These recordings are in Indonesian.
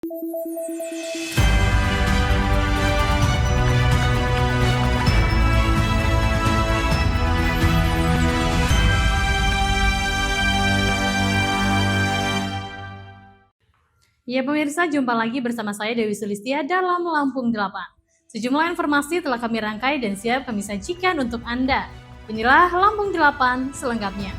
Ya pemirsa, jumpa lagi bersama saya Dewi Sulistia dalam Lampung 8. Sejumlah informasi telah kami rangkai dan siap kami sajikan untuk Anda. Inilah Lampung 8 selengkapnya.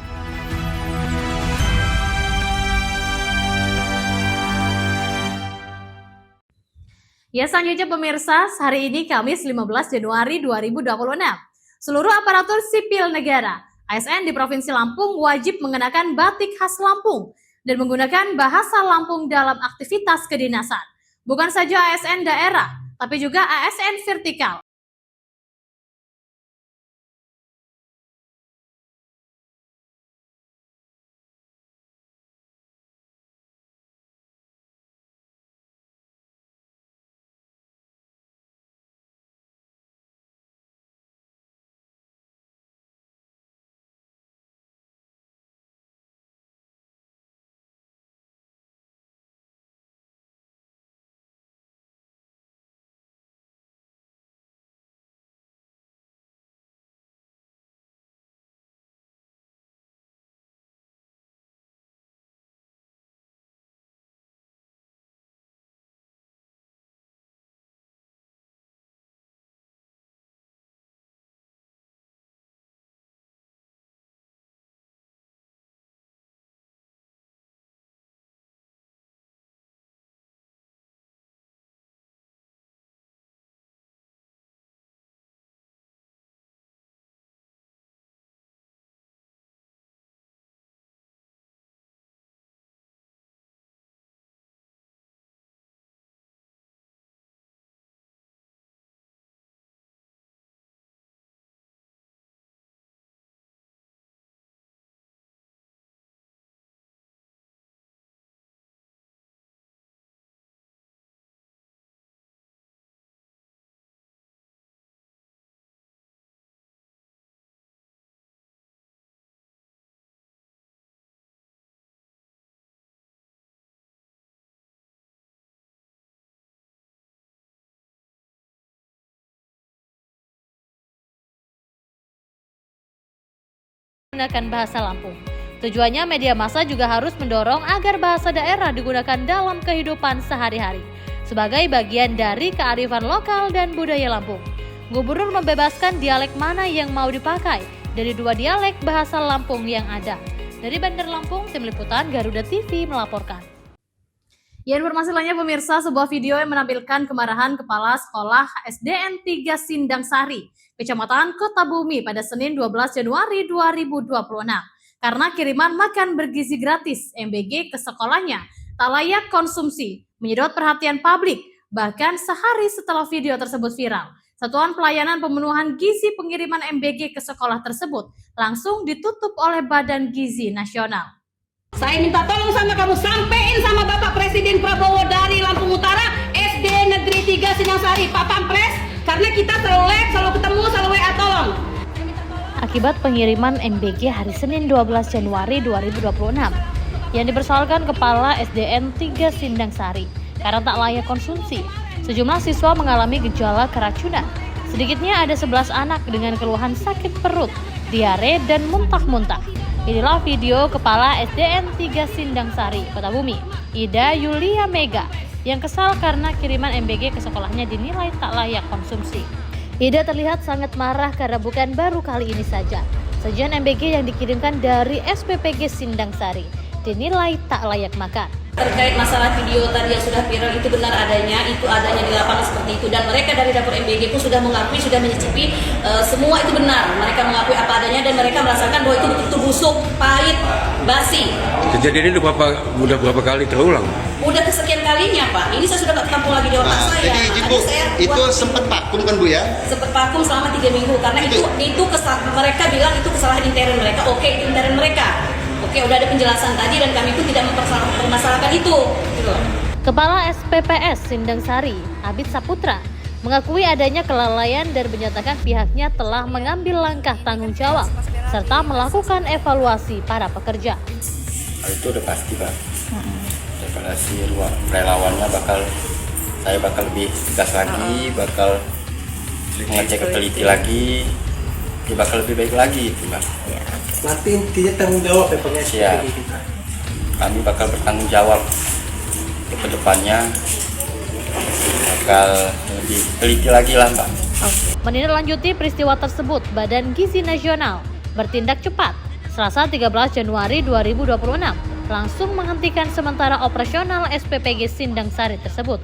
Ya selanjutnya pemirsa, hari ini Kamis 15 Januari 2026. Seluruh aparatur sipil negara, ASN di Provinsi Lampung wajib mengenakan batik khas Lampung dan menggunakan bahasa Lampung dalam aktivitas kedinasan. Bukan saja ASN daerah, tapi juga ASN vertikal. Menggunakan bahasa Lampung. Tujuannya media massa juga harus mendorong agar bahasa daerah digunakan dalam kehidupan sehari-hari sebagai bagian dari kearifan lokal dan budaya Lampung. Gubernur membebaskan dialek mana yang mau dipakai dari 2 dialek bahasa Lampung yang ada. Dari Bandar Lampung, Tim Liputan Garuda TV melaporkan. Ya, informasi lainnya pemirsa, sebuah video yang menampilkan kemarahan Kepala Sekolah SDN 3 Sindang Sari, Kecamatan Kota Bumi pada Senin 12 Januari 2026. Karena kiriman makan bergizi gratis MBG ke sekolahnya tak layak konsumsi, menyedot perhatian publik. Bahkan sehari setelah video tersebut viral, Satuan Pelayanan Pemenuhan Gizi Pengiriman MBG ke sekolah tersebut langsung ditutup oleh Badan Gizi Nasional. Saya minta tolong sama kamu, sampein sama Bapak Presiden Prabowo dari Lampung Utara, SD Negeri 3 Singangsari, Pak Pampres, karena kita selalu live, selalu ketemu, selalu WA, tolong. Akibat pengiriman MBG hari Senin 12 Januari 2026 yang dipersoalkan Kepala SDN 3 Sindang Sari karena tak layak konsumsi, sejumlah siswa mengalami gejala keracunan. Sedikitnya ada 11 anak dengan keluhan sakit perut, diare, dan muntah-muntah. Inilah video Kepala SDN 3 Sindang Sari, Kota Bumi, Ida Yulia Mega, yang kesal karena kiriman MBG ke sekolahnya dinilai tak layak konsumsi. Ida terlihat sangat marah karena bukan baru kali ini saja. Sajian MBG yang dikirimkan dari SPPG Sindang Sari dinilai tak layak makan. Terkait masalah video tadi yang sudah viral, itu benar adanya, itu adanya di lapangan seperti itu, dan mereka dari dapur MBG pun sudah mengakui, sudah menyicipi, semua itu benar, mereka mengakui apa adanya dan mereka merasakan bahwa itu betul-betul busuk, pahit, basi. Kejadian ini udah berapa kali terulang? Udah kesekian kalinya Pak, ini saya sudah tak tampung lagi di otak saya. Jadi Bu, itu sempat vakum kan Bu ya? Sempat vakum selama 3 minggu, karena itu mereka bilang itu kesalahan intern mereka, oke, itu intern mereka. Oke, udah ada penjelasan tadi dan kami pun tidak mempermasalahkan itu. Gitu. Kepala SPPS Sindang Sari, Abid Saputra, mengakui adanya kelalaian dan menyatakan pihaknya telah mengambil langkah tanggung jawab serta melakukan evaluasi para pekerja. Itu udah pasti Pak. Udah si relawannya saya bakal lebih tegas lagi, bakal ngecek teliti lagi, ya bakal lebih baik lagi itu Mbak. Nanti intinya tanggung jawab ya Pak Siap. Kami bakal bertanggung jawab ke depannya, bakal lebih teliti lagi lah Mbak. Menindaklanjuti peristiwa tersebut, Badan Gizi Nasional bertindak cepat. Selasa 13 Januari 2026 langsung menghentikan sementara operasional SPPG Sindang Sari tersebut.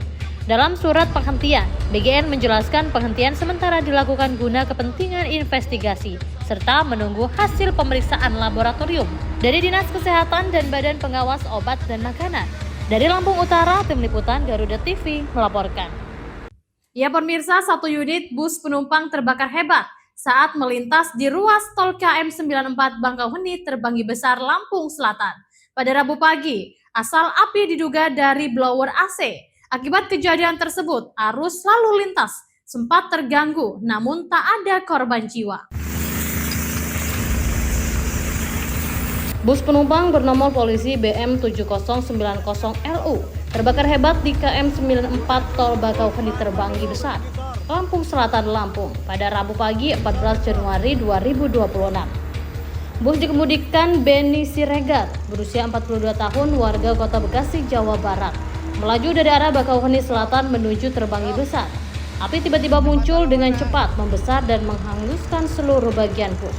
Dalam surat penghentian, BGN menjelaskan penghentian sementara dilakukan guna kepentingan investigasi serta menunggu hasil pemeriksaan laboratorium dari Dinas Kesehatan dan Badan Pengawas Obat dan Makanan. Dari Lampung Utara, Tim Liputan Garuda TV melaporkan. Ya pemirsa, satu unit bus penumpang terbakar hebat saat melintas di ruas tol KM 94 Bangkauheni Terbanggi Besar, Lampung Selatan. Pada Rabu pagi, asal api diduga dari blower AC. Akibat kejadian tersebut, arus lalu lintas sempat terganggu, namun tak ada korban jiwa. Bus penumpang bernomor polisi BM7090LU terbakar hebat di KM 94 Tol Bakauheni Terbanggi Besar, Lampung Selatan, Lampung pada Rabu pagi 14 Januari 2026. Bus dikemudikan Beni Siregar, berusia 42 tahun, warga Kota Bekasi, Jawa Barat, melaju dari arah Bakauheni Selatan menuju Terbanggi Besar. Api tiba-tiba muncul dengan cepat, membesar dan menghanguskan seluruh bagian bus.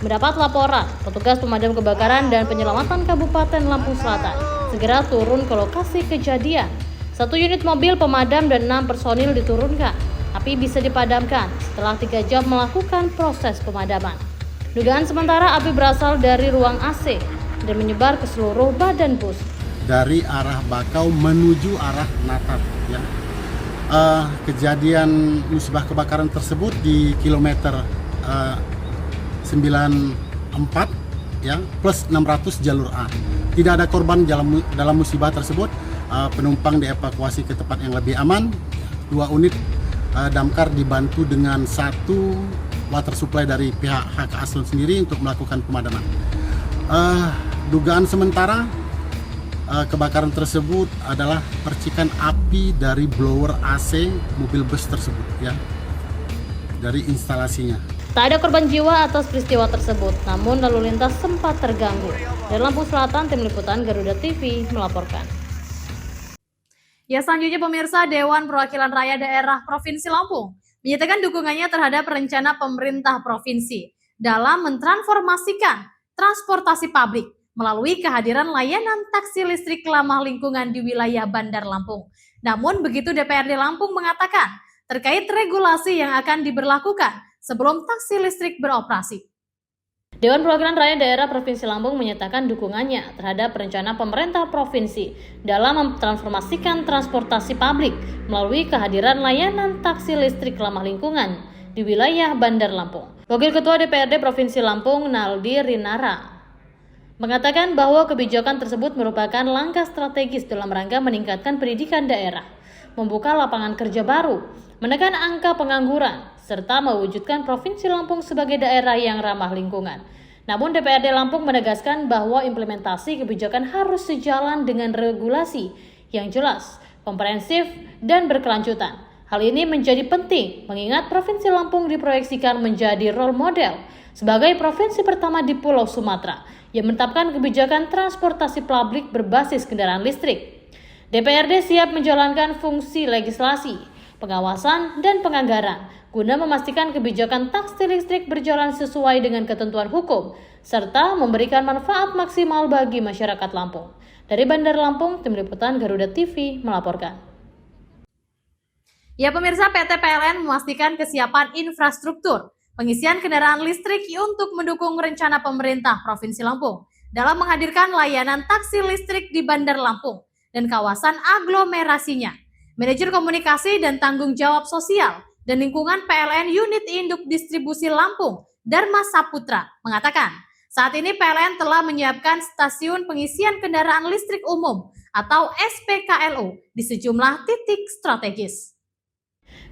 Mendapat laporan, petugas pemadam kebakaran dan penyelamatan Kabupaten Lampung Selatan segera turun ke lokasi kejadian. 1 unit mobil pemadam dan 6 personil diturunkan. Api bisa dipadamkan setelah 3 jam melakukan proses pemadaman. Dugaan sementara api berasal dari ruang AC dan menyebar ke seluruh badan bus. Dari arah Bakau menuju arah Natar. Ya. Kejadian musibah kebakaran tersebut di kilometer 94 ya, plus 600 jalur A. Tidak ada korban dalam musibah tersebut. Penumpang dievakuasi ke tempat yang lebih aman. 2 unit damkar dibantu dengan 1 water supply dari pihak HK Aslon sendiri untuk melakukan pemadaman. Dugaan sementara kebakaran tersebut adalah percikan api dari blower AC mobil bus tersebut ya, dari instalasinya. Tak ada korban jiwa atas peristiwa tersebut, namun lalu lintas sempat terganggu. Dari Lampung Selatan, Tim Liputan Garuda TV melaporkan. Ya selanjutnya pemirsa, Dewan Perwakilan Rakyat Daerah Provinsi Lampung menyatakan dukungannya terhadap rencana pemerintah provinsi dalam mentransformasikan transportasi publik melalui kehadiran layanan taksi listrik ramah lingkungan di wilayah Bandar Lampung. Namun begitu DPRD Lampung mengatakan terkait regulasi yang akan diberlakukan sebelum taksi listrik beroperasi. Dewan Perwakilan Rakyat Daerah Provinsi Lampung menyatakan dukungannya terhadap rencana pemerintah provinsi dalam mentransformasikan transportasi publik melalui kehadiran layanan taksi listrik ramah lingkungan di wilayah Bandar Lampung. Wakil Ketua DPRD Provinsi Lampung, Naldi Rinara, mengatakan bahwa kebijakan tersebut merupakan langkah strategis dalam rangka meningkatkan pendidikan daerah, membuka lapangan kerja baru, menekan angka pengangguran, serta mewujudkan Provinsi Lampung sebagai daerah yang ramah lingkungan. Namun DPRD Lampung menegaskan bahwa implementasi kebijakan harus sejalan dengan regulasi yang jelas, komprehensif, dan berkelanjutan. Hal ini menjadi penting mengingat Provinsi Lampung diproyeksikan menjadi role model sebagai provinsi pertama di Pulau Sumatera yang menetapkan kebijakan transportasi publik berbasis kendaraan listrik. DPRD siap menjalankan fungsi legislasi, pengawasan, dan penganggaran guna memastikan kebijakan taksi listrik berjalan sesuai dengan ketentuan hukum serta memberikan manfaat maksimal bagi masyarakat Lampung. Dari Bandar Lampung, Tim Liputan Garuda TV melaporkan. Ya pemirsa, PT PLN memastikan kesiapan infrastruktur pengisian kendaraan listrik untuk mendukung rencana pemerintah Provinsi Lampung dalam menghadirkan layanan taksi listrik di Bandar Lampung dan kawasan aglomerasinya. Manajer Komunikasi dan Tanggung Jawab Sosial dan Lingkungan PLN Unit Induk Distribusi Lampung, Dharma Saputra, mengatakan saat ini PLN telah menyiapkan stasiun pengisian kendaraan listrik umum atau SPKLU di sejumlah titik strategis.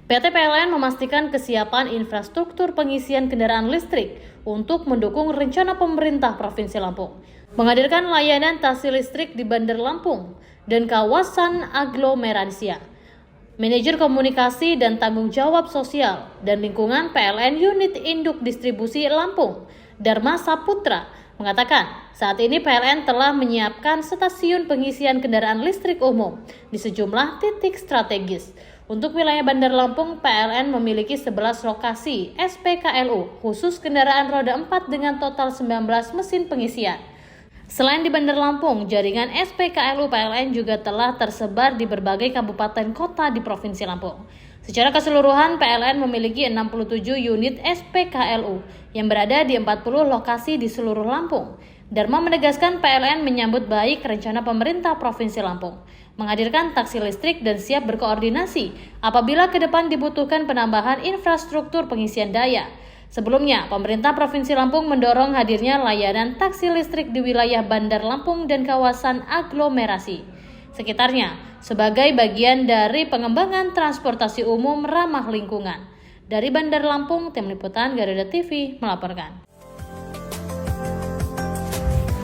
PT PLN memastikan kesiapan infrastruktur pengisian kendaraan listrik untuk mendukung rencana pemerintah Provinsi Lampung menghadirkan layanan taksi listrik di Bandar Lampung dan kawasan aglomerasi. Manajer Komunikasi dan Tanggung Jawab Sosial dan Lingkungan PLN Unit Induk Distribusi Lampung, Dharma Saputra, mengatakan saat ini PLN telah menyiapkan stasiun pengisian kendaraan listrik umum di sejumlah titik strategis. Untuk wilayah Bandar Lampung, PLN memiliki 11 lokasi SPKLU khusus kendaraan roda 4 dengan total 19 mesin pengisian. Selain di Bandar Lampung, jaringan SPKLU PLN juga telah tersebar di berbagai kabupaten kota di Provinsi Lampung. Secara keseluruhan, PLN memiliki 67 unit SPKLU yang berada di 40 lokasi di seluruh Lampung. Dharma menegaskan PLN menyambut baik rencana pemerintah Provinsi Lampung menghadirkan taksi listrik dan siap berkoordinasi apabila ke depan dibutuhkan penambahan infrastruktur pengisian daya. Sebelumnya, pemerintah Provinsi Lampung mendorong hadirnya layanan taksi listrik di wilayah Bandar Lampung dan kawasan aglomerasi sekitarnya sebagai bagian dari pengembangan transportasi umum ramah lingkungan. Dari Bandar Lampung, Tim Liputan Garuda TV melaporkan.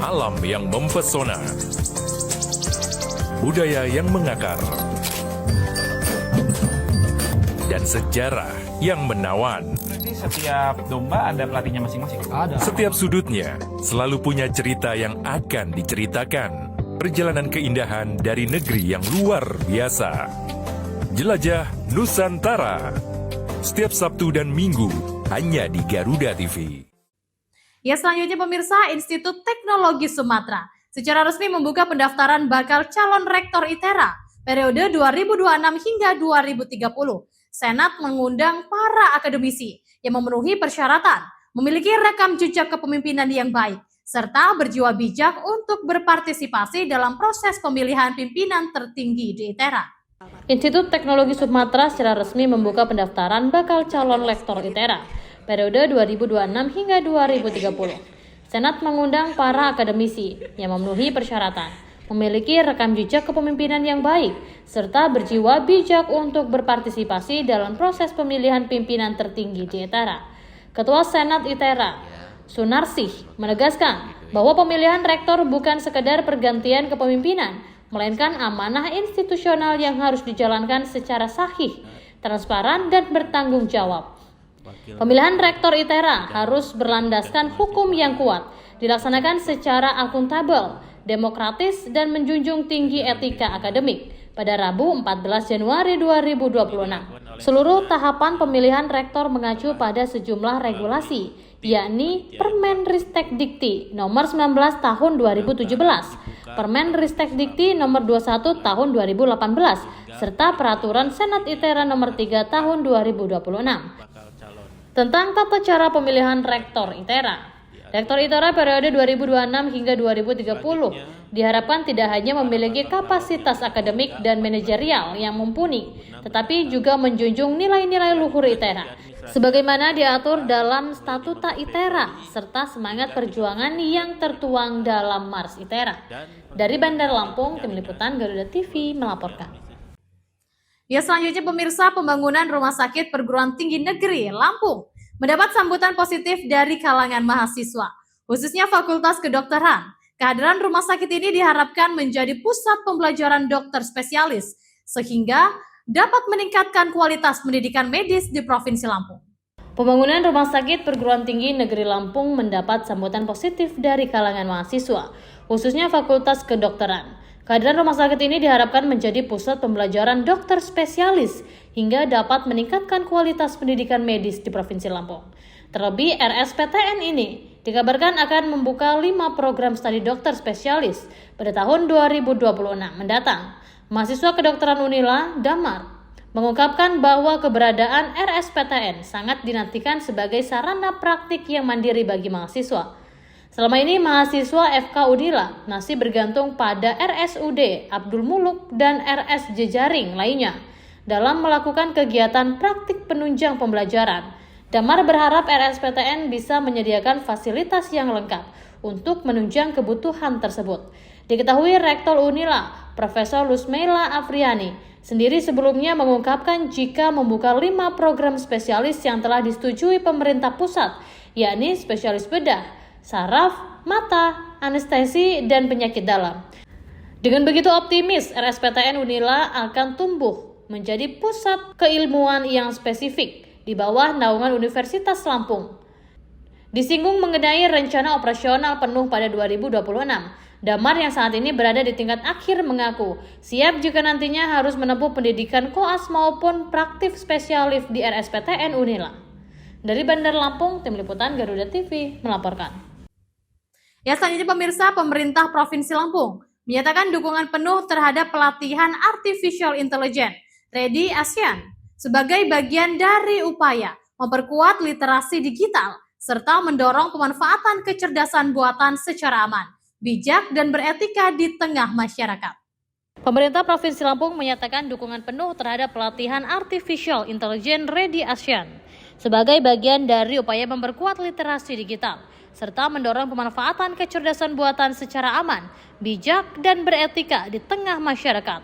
Alam yang mempesona, budaya yang mengakar, dan sejarah yang menawan. Setiap domba ada pelatihnya masing-masing. Setiap sudutnya selalu punya cerita yang akan diceritakan. Perjalanan keindahan dari negeri yang luar biasa. Jelajah Nusantara. Setiap Sabtu dan Minggu hanya di Garuda TV. Ya, selanjutnya pemirsa, Institut Teknologi Sumatera secara resmi membuka pendaftaran bakal calon rektor ITERA periode 2026 hingga 2030. Senat mengundang para akademisi yang memenuhi persyaratan, memiliki rekam jejak kepemimpinan yang baik, serta berjiwa bijak untuk berpartisipasi dalam proses pemilihan pimpinan tertinggi di ITERA. Institut Teknologi Sumatera secara resmi membuka pendaftaran bakal calon lektor ITERA periode 2026 hingga 2030. Senat mengundang para akademisi yang memenuhi persyaratan, memiliki rekam jejak kepemimpinan yang baik, serta berjiwa bijak untuk berpartisipasi dalam proses pemilihan pimpinan tertinggi di ITERA. Ketua Senat ITERA, Sunarsih, menegaskan bahwa pemilihan rektor bukan sekedar pergantian kepemimpinan, melainkan amanah institusional yang harus dijalankan secara sahih, transparan, dan bertanggung jawab. Pemilihan rektor ITERA harus berlandaskan hukum yang kuat, dilaksanakan secara akuntabel, demokratis, dan menjunjung tinggi etika akademik. Pada Rabu 14 Januari 2026, seluruh tahapan pemilihan rektor mengacu pada sejumlah regulasi, yakni Permen Ristek Dikti nomor 19 tahun 2017, Permen Ristek Dikti nomor 21 tahun 2018, serta Peraturan Senat ITERA nomor 3 tahun 2026 tentang tata cara pemilihan rektor ITERA. Rektor ITERA periode 2026 hingga 2030 diharapkan tidak hanya memiliki kapasitas akademik dan manajerial yang mumpuni, tetapi juga menjunjung nilai-nilai luhur ITERA, sebagaimana diatur dalam Statuta ITERA, serta semangat perjuangan yang tertuang dalam Mars ITERA. Dari Bandar Lampung, Tim Liputan Garuda TV melaporkan. Ya, selanjutnya pemirsa, pembangunan Rumah Sakit Perguruan Tinggi Negeri Lampung mendapat sambutan positif dari kalangan mahasiswa, khususnya Fakultas Kedokteran. Kehadiran rumah sakit ini diharapkan menjadi pusat pembelajaran dokter spesialis, sehingga dapat meningkatkan kualitas pendidikan medis di Provinsi Lampung. Pembangunan Rumah Sakit Perguruan Tinggi Negeri Lampung mendapat sambutan positif dari kalangan mahasiswa, khususnya Fakultas Kedokteran. Kehadiran rumah sakit ini diharapkan menjadi pusat pembelajaran dokter spesialis hingga dapat meningkatkan kualitas pendidikan medis di Provinsi Lampung. Terlebih, RSPTN ini dikabarkan akan membuka 5 program studi dokter spesialis pada tahun 2026 mendatang. Mahasiswa kedokteran Unila, Damar, mengungkapkan bahwa keberadaan RSPTN sangat dinantikan sebagai sarana praktik yang mandiri bagi mahasiswa. Selama ini mahasiswa FK Unila masih bergantung pada RSUD Abdul Muluk dan RS Jejaring lainnya dalam melakukan kegiatan praktik penunjang pembelajaran. Damar berharap RSPTN bisa menyediakan fasilitas yang lengkap untuk menunjang kebutuhan tersebut. Diketahui Rektor Unila, Profesor Lusmeila Afriani, sendiri sebelumnya mengungkapkan jika membuka 5 program spesialis yang telah disetujui pemerintah pusat, yakni spesialis bedah, saraf, mata, anestesi, dan penyakit dalam. Dengan begitu optimis, RSPTN Unila akan tumbuh menjadi pusat keilmuan yang spesifik di bawah naungan Universitas Lampung. Disinggung mengenai rencana operasional penuh pada 2026, Damar yang saat ini berada di tingkat akhir mengaku siap jika nantinya harus menempuh pendidikan koas maupun praktik spesialis di RSPTN Unila. Dari Bandar Lampung, Tim Liputan Garuda TV melaporkan. Ya, selanjutnya pemirsa, pemerintah Provinsi Lampung menyatakan dukungan penuh terhadap pelatihan Artificial Intelligence Ready ASEAN sebagai bagian dari upaya memperkuat literasi digital serta mendorong pemanfaatan kecerdasan buatan secara aman, bijak, dan beretika di tengah masyarakat. Pemerintah Provinsi Lampung menyatakan dukungan penuh terhadap pelatihan Artificial Intelligence Ready ASEAN sebagai bagian dari upaya memperkuat literasi digital serta mendorong pemanfaatan kecerdasan buatan secara aman, bijak, dan beretika di tengah masyarakat.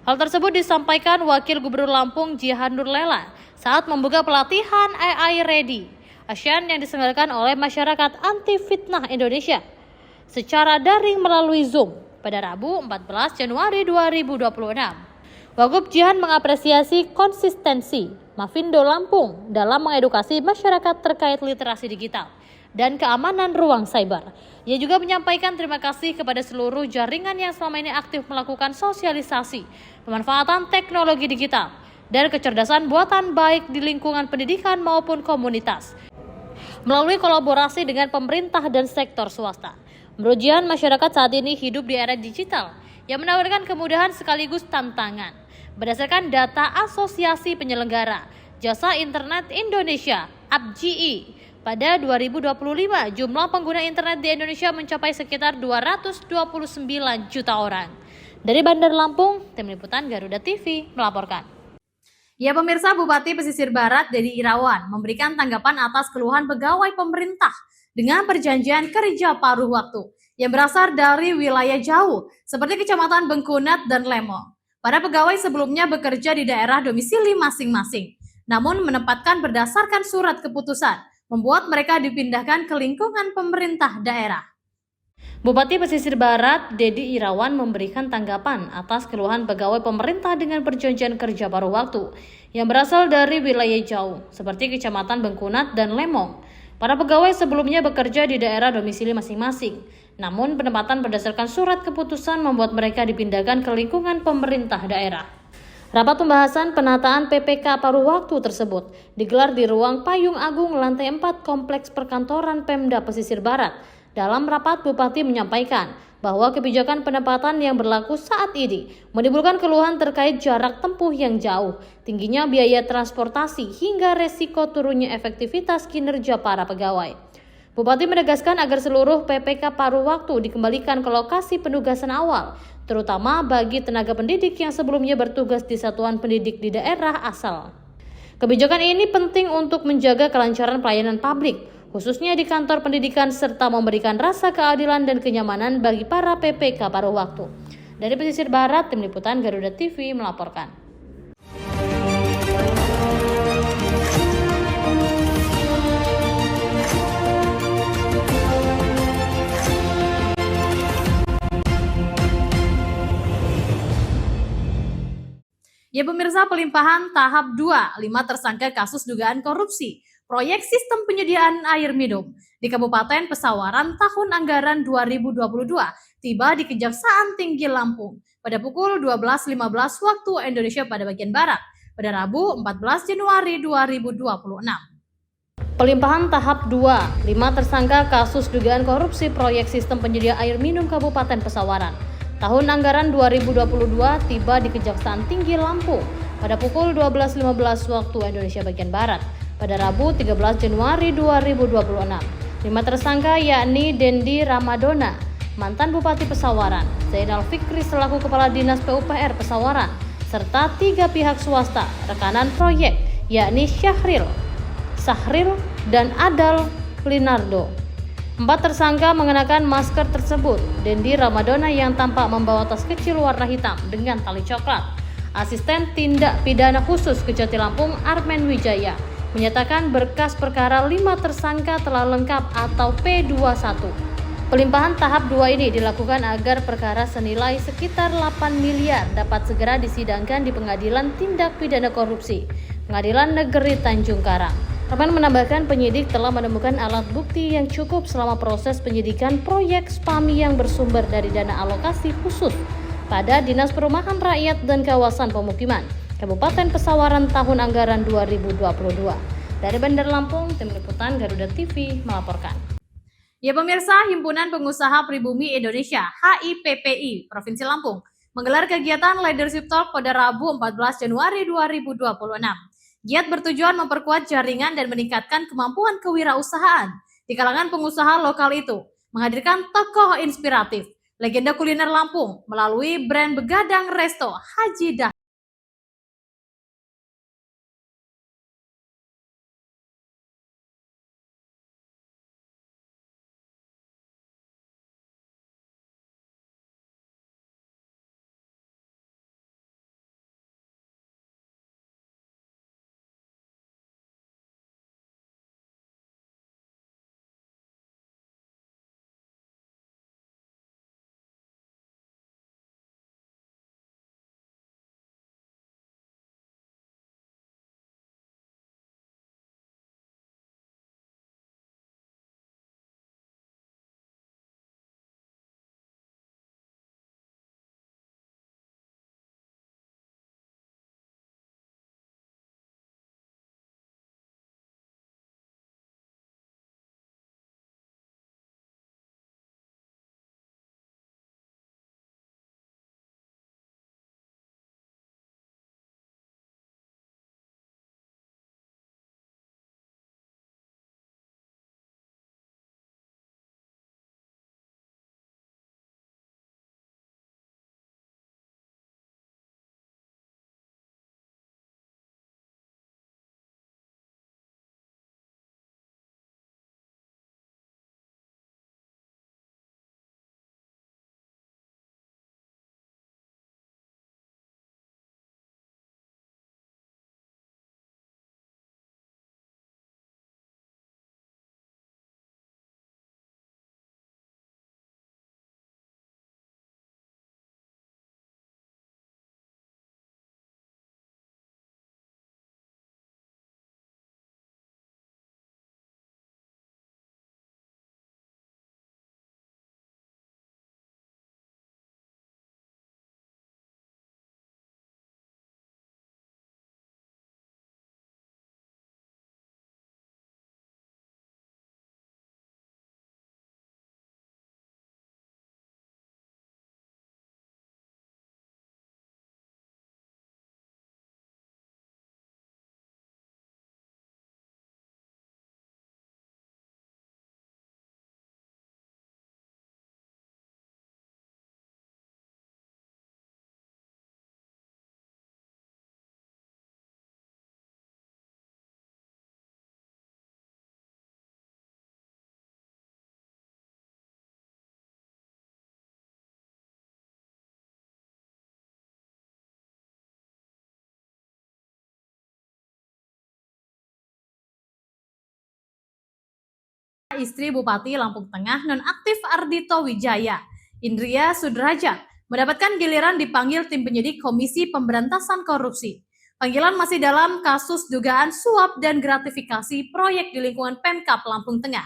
Hal tersebut disampaikan Wakil Gubernur Lampung Jihan Nurlela saat membuka pelatihan AI Ready ASEAN yang diselenggarakan oleh Masyarakat Anti Fitnah Indonesia secara daring melalui Zoom pada Rabu 14 Januari 2026. Wagub Jihan mengapresiasi konsistensi Mafindo Lampung dalam mengedukasi masyarakat terkait literasi digital dan keamanan ruang cyber. Ia juga menyampaikan terima kasih kepada seluruh jaringan yang selama ini aktif melakukan sosialisasi pemanfaatan teknologi digital dan kecerdasan buatan baik di lingkungan pendidikan maupun komunitas melalui kolaborasi dengan pemerintah dan sektor swasta. Menurut Jihan, masyarakat saat ini hidup di era digital yang menawarkan kemudahan sekaligus tantangan. Berdasarkan data Asosiasi Penyelenggara Jasa Internet Indonesia (APJI), pada 2025, jumlah pengguna internet di Indonesia mencapai sekitar 229 juta orang. Dari Bandar Lampung, Tim Liputan Garuda TV melaporkan. Ya pemirsa, Bupati Pesisir Barat Dedi Irawan memberikan tanggapan atas keluhan pegawai pemerintah dengan perjanjian kerja paruh waktu yang berasal dari wilayah jauh seperti Kecamatan Bengkunat dan Lemo. Para pegawai sebelumnya bekerja di daerah domisili masing-masing, namun menempatkan berdasarkan surat keputusan, membuat mereka dipindahkan ke lingkungan pemerintah daerah. Bupati Pesisir Barat Dedi Irawan memberikan tanggapan atas keluhan pegawai pemerintah dengan perjanjian kerja paruh waktu yang berasal dari wilayah jauh seperti Kecamatan Bengkunat dan Lemong. Para pegawai sebelumnya bekerja di daerah domisili masing-masing, namun penempatan berdasarkan surat keputusan membuat mereka dipindahkan ke lingkungan pemerintah daerah. Rapat pembahasan penataan PPK paruh waktu tersebut digelar di ruang Payung Agung lantai 4 Kompleks Perkantoran Pemda Pesisir Barat. Dalam rapat, Bupati menyampaikan bahwa kebijakan penempatan yang berlaku saat ini menimbulkan keluhan terkait jarak tempuh yang jauh, tingginya biaya transportasi, hingga resiko turunnya efektivitas kinerja para pegawai. Bupati menegaskan agar seluruh PPK paruh waktu dikembalikan ke lokasi penugasan awal, terutama bagi tenaga pendidik yang sebelumnya bertugas di satuan pendidik di daerah asal. Kebijakan ini penting untuk menjaga kelancaran pelayanan publik, khususnya di kantor pendidikan, serta memberikan rasa keadilan dan kenyamanan bagi para PPK paruh waktu. Dari Pesisir Barat, Tim Liputan Garuda TV melaporkan. Ya pemirsa, pelimpahan tahap 2, 5 tersangka kasus dugaan korupsi proyek sistem penyediaan air minum di Kabupaten Pesawaran tahun anggaran 2022 tiba di Kejaksaan Tinggi Lampung pada pukul 12.15 waktu Indonesia pada bagian Barat pada Rabu 14 Januari 2026. Pelimpahan tahap 2, 5 tersangka kasus dugaan korupsi proyek sistem penyedia air minum Kabupaten Pesawaran tahun anggaran 2022 tiba di Kejaksaan Tinggi Lampung pada pukul 12.15 waktu Indonesia bagian Barat pada Rabu 13 Januari 2026. 5 tersangka yakni Dendi Ramadona, mantan Bupati Pesawaran, Zainal Fikri selaku Kepala Dinas PUPR Pesawaran, serta 3 pihak swasta rekanan proyek yakni Sahril dan Adal Linardo. 4 tersangka mengenakan masker tersebut. Dendi Ramadona yang tampak membawa tas kecil warna hitam dengan tali coklat. Asisten Tindak Pidana Khusus Kejati Lampung Armen Wijaya menyatakan berkas perkara 5 tersangka telah lengkap atau P21. Pelimpahan tahap 2 ini dilakukan agar perkara senilai sekitar 8 miliar dapat segera disidangkan di Pengadilan Tindak Pidana Korupsi, Pengadilan Negeri Tanjung Karang. Rahman menambahkan penyidik telah menemukan alat bukti yang cukup selama proses penyidikan proyek SPAMI yang bersumber dari dana alokasi khusus pada Dinas Perumahan Rakyat dan Kawasan Pemukiman, Kabupaten Pesawaran tahun anggaran 2022. Dari Bandar Lampung, Tim Liputan Garuda TV melaporkan. Ya pemirsa, Himpunan Pengusaha Pribumi Indonesia HIPPI Provinsi Lampung menggelar kegiatan Leadership Talk pada Rabu 14 Januari 2026. Giat bertujuan memperkuat jaringan dan meningkatkan kemampuan kewirausahaan di kalangan pengusaha lokal itu, menghadirkan tokoh inspiratif, legenda kuliner Lampung melalui brand Begadang Resto Haji Dah. Istri Bupati Lampung Tengah nonaktif Ardhito Wijaya, Indria Sudrajat, mendapatkan giliran dipanggil tim penyidik Komisi Pemberantasan Korupsi. Panggilan masih dalam kasus dugaan suap dan gratifikasi proyek di lingkungan Pemkab Lampung Tengah.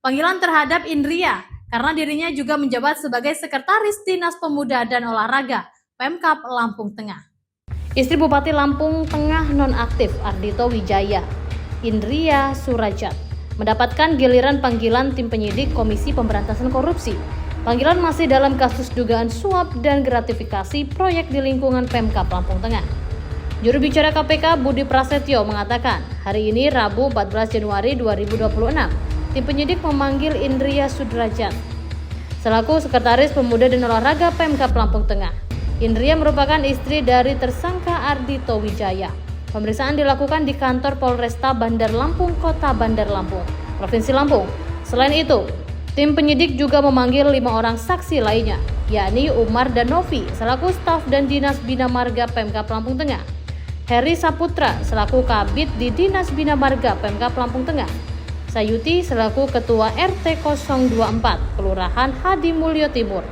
Panggilan terhadap Indria karena dirinya juga menjabat sebagai Sekretaris Dinas Pemuda dan Olahraga Pemkab Lampung Tengah. Istri Bupati Lampung Tengah nonaktif Ardhito Wijaya, Indria Surajat, mendapatkan giliran panggilan tim penyidik Komisi Pemberantasan Korupsi. Panggilan masih dalam kasus dugaan suap dan gratifikasi proyek di lingkungan Pemkab Lampung Tengah. Juru bicara KPK Budi Prasetyo mengatakan, hari ini Rabu 14 Januari 2026, tim penyidik memanggil Indria Sudrajat selaku Sekretaris Pemuda dan Olahraga Pemkab Lampung Tengah. Indria merupakan istri dari tersangka Ardhito Wijaya. Pemeriksaan dilakukan di kantor Polresta Bandar Lampung, Kota Bandar Lampung, Provinsi Lampung. Selain itu, tim penyidik juga memanggil 5 orang saksi lainnya, yakni Umar dan Novi selaku staf dan Dinas Bina Marga Pemkab Lampung Tengah, Heri Saputra selaku Kabid di Dinas Bina Marga Pemkab Lampung Tengah, Sayuti selaku Ketua RT 024 Kelurahan Hadimulyo Timur,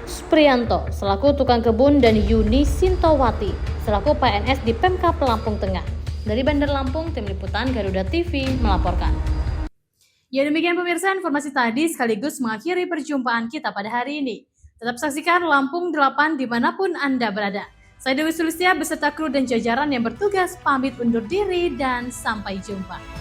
Supriyanto selaku tukang kebun, dan Yuni Sintowati selaku PNS di Pemkab Lampung Tengah. Dari Bandar Lampung, Tim Liputan Garuda TV melaporkan. Ya, demikian pemirsa, informasi tadi sekaligus mengakhiri perjumpaan kita pada hari ini. Tetap saksikan Lampung 8 dimanapun Anda berada. Saya Dewi Sulistya beserta kru dan jajaran yang bertugas pamit undur diri dan sampai jumpa.